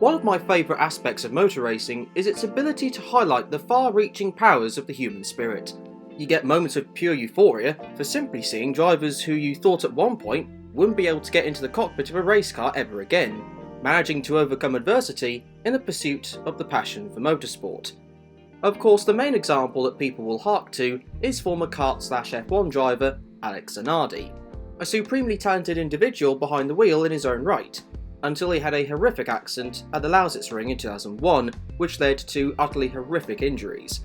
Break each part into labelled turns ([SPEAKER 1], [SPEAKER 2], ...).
[SPEAKER 1] One of my favourite aspects of motor racing is its ability to highlight the far-reaching powers of the human spirit. You get moments of pure euphoria for simply seeing drivers who you thought at one point wouldn't be able to get into the cockpit of a race car ever again, managing to overcome adversity in the pursuit of the passion for motorsport. Of course, the main example that people will hark to is former kart/F1 driver Alex Zanardi, a supremely talented individual behind the wheel in his own right, until he had a horrific accident at the Lausitz Ring in 2001, which led to utterly horrific injuries.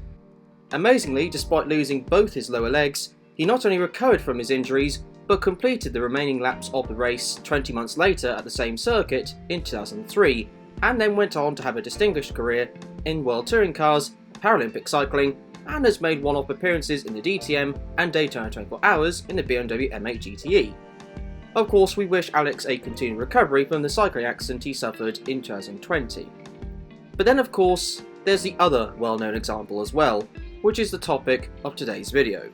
[SPEAKER 1] Amazingly, despite losing both his lower legs, he not only recovered from his injuries, but completed the remaining laps of the race 20 months later at the same circuit in 2003, and then went on to have a distinguished career in World Touring Cars, Paralympic cycling, and has made one-off appearances in the DTM and Daytona 24 Hours in the BMW M8 GTE. Of course, we wish Alex a continued recovery from the cycling accident he suffered in 2020. But then of course, there's the other well-known example as well, which is the topic of today's video.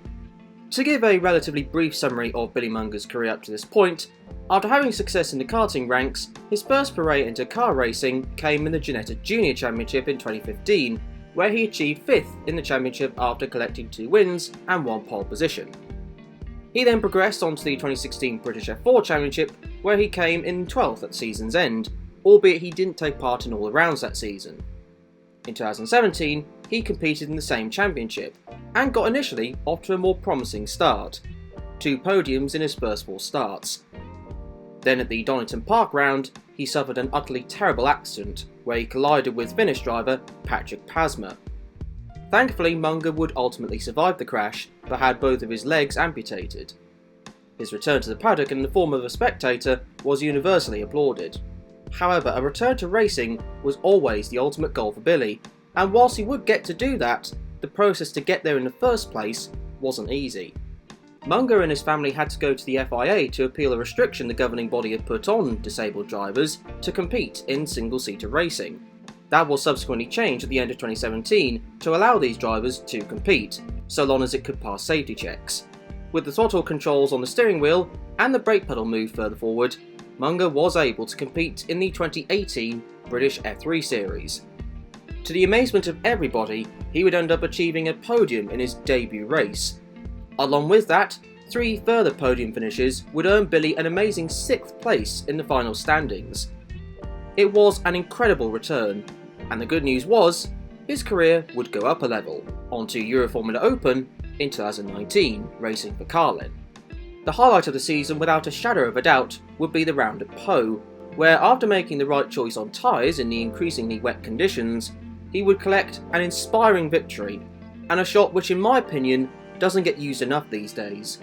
[SPEAKER 1] To give a relatively brief summary of Billy Munger's career up to this point, after having success in the karting ranks, his first foray into car racing came in the Ginetta Junior Championship in 2015, where he achieved 5th in the championship after collecting 2 wins and 1 pole position. He then progressed on to the 2016 British F4 Championship, where he came in 12th at season's end, albeit he didn't take part in all the rounds that season. In 2017, he competed in the same championship, and got initially off to a more promising start, 2 podiums in his first 4 starts. Then at the Donington Park round, he suffered an utterly terrible accident, where he collided with Finnish driver Patrick Pasma. Thankfully, Monger would ultimately survive the crash, but had both of his legs amputated. His return to the paddock in the form of a spectator was universally applauded. However, a return to racing was always the ultimate goal for Billy, and whilst he would get to do that, the process to get there in the first place wasn't easy. Monger and his family had to go to the FIA to appeal a restriction the governing body had put on disabled drivers to compete in single-seater racing. That was subsequently changed at the end of 2017 to allow these drivers to compete, so long as it could pass safety checks. With the throttle controls on the steering wheel and the brake pedal moved further forward, Monger was able to compete in the 2018 British F3 Series. To the amazement of everybody, he would end up achieving a podium in his debut race. Along with that, 3 further podium finishes would earn Billy an amazing 6th place in the final standings. It was an incredible return, and the good news was, his career would go up a level, onto Euroformula Open in 2019, racing for Carlin. The highlight of the season, without a shadow of a doubt, would be the round at Po, where after making the right choice on tyres in the increasingly wet conditions, he would collect an inspiring victory, and a shot which in my opinion doesn't get used enough these days.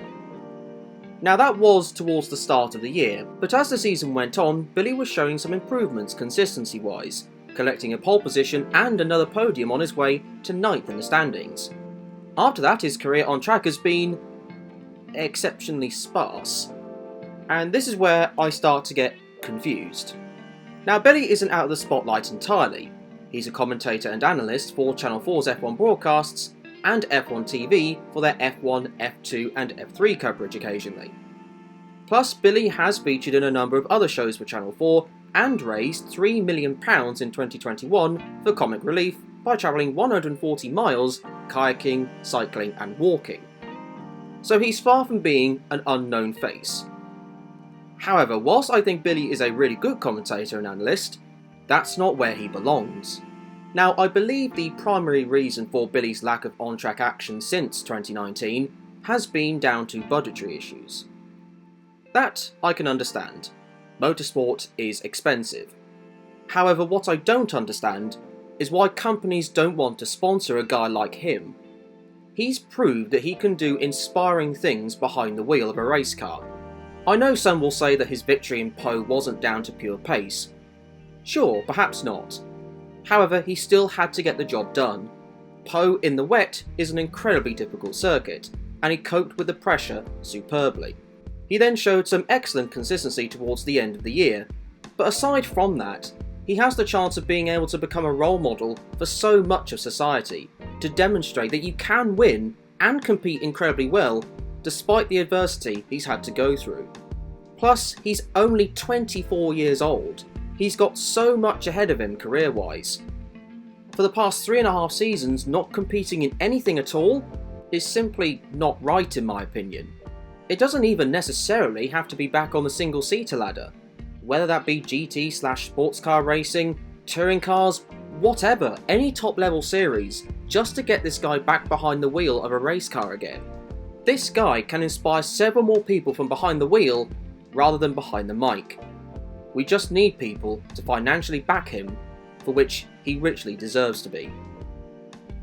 [SPEAKER 1] Now that was towards the start of the year, but as the season went on, Billy was showing some improvements consistency-wise, collecting a pole position and another podium on his way to 9th in the standings. After that, his career on track has been exceptionally sparse, and this is where I start to get confused. Now Billy isn't out of the spotlight entirely. He's a commentator and analyst for Channel 4's F1 broadcasts and F1 TV for their F1, F2 and F3 coverage occasionally. Plus, Billy has featured in a number of other shows for Channel 4 and raised £3 million in 2021 for comic relief by travelling 140 miles kayaking, cycling and walking. So he's far from being an unknown face. However, whilst I think Billy is a really good commentator and analyst, that's not where he belongs. Now, I believe the primary reason for Billy's lack of on-track action since 2019 has been down to budgetary issues. That I can understand. Motorsport is expensive. However, what I don't understand is why companies don't want to sponsor a guy like him. He's proved that he can do inspiring things behind the wheel of a race car. I know some will say that his victory in Po wasn't down to pure pace. Sure, perhaps not. However, he still had to get the job done. Po in the wet is an incredibly difficult circuit, and he coped with the pressure superbly. He then showed some excellent consistency towards the end of the year, but aside from that, he has the chance of being able to become a role model for so much of society, to demonstrate that you can win and compete incredibly well despite the adversity he's had to go through. Plus, he's only 24 years old. He's got so much ahead of him career-wise. For the past 3.5 seasons, not competing in anything at all is simply not right in my opinion. It doesn't even necessarily have to be back on the single-seater ladder. Whether that be GT/sports car racing, touring cars, whatever, any top-level series, just to get this guy back behind the wheel of a race car again. This guy can inspire several more people from behind the wheel rather than behind the mic. We just need people to financially back him, for which he richly deserves to be.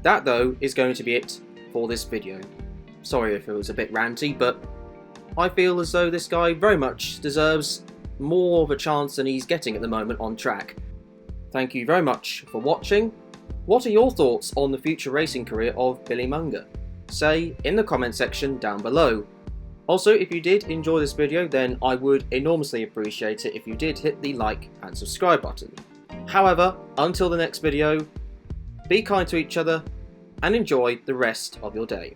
[SPEAKER 1] That though is going to be it for this video. Sorry if it was a bit ranty, but I feel as though this guy very much deserves more of a chance than he's getting at the moment on track. Thank you very much for watching. What are your thoughts on the future racing career of Billy Monger? Say in the comment section down below. Also, if you did enjoy this video, then I would enormously appreciate it if you did hit the like and subscribe button. However, until the next video, be kind to each other and enjoy the rest of your day.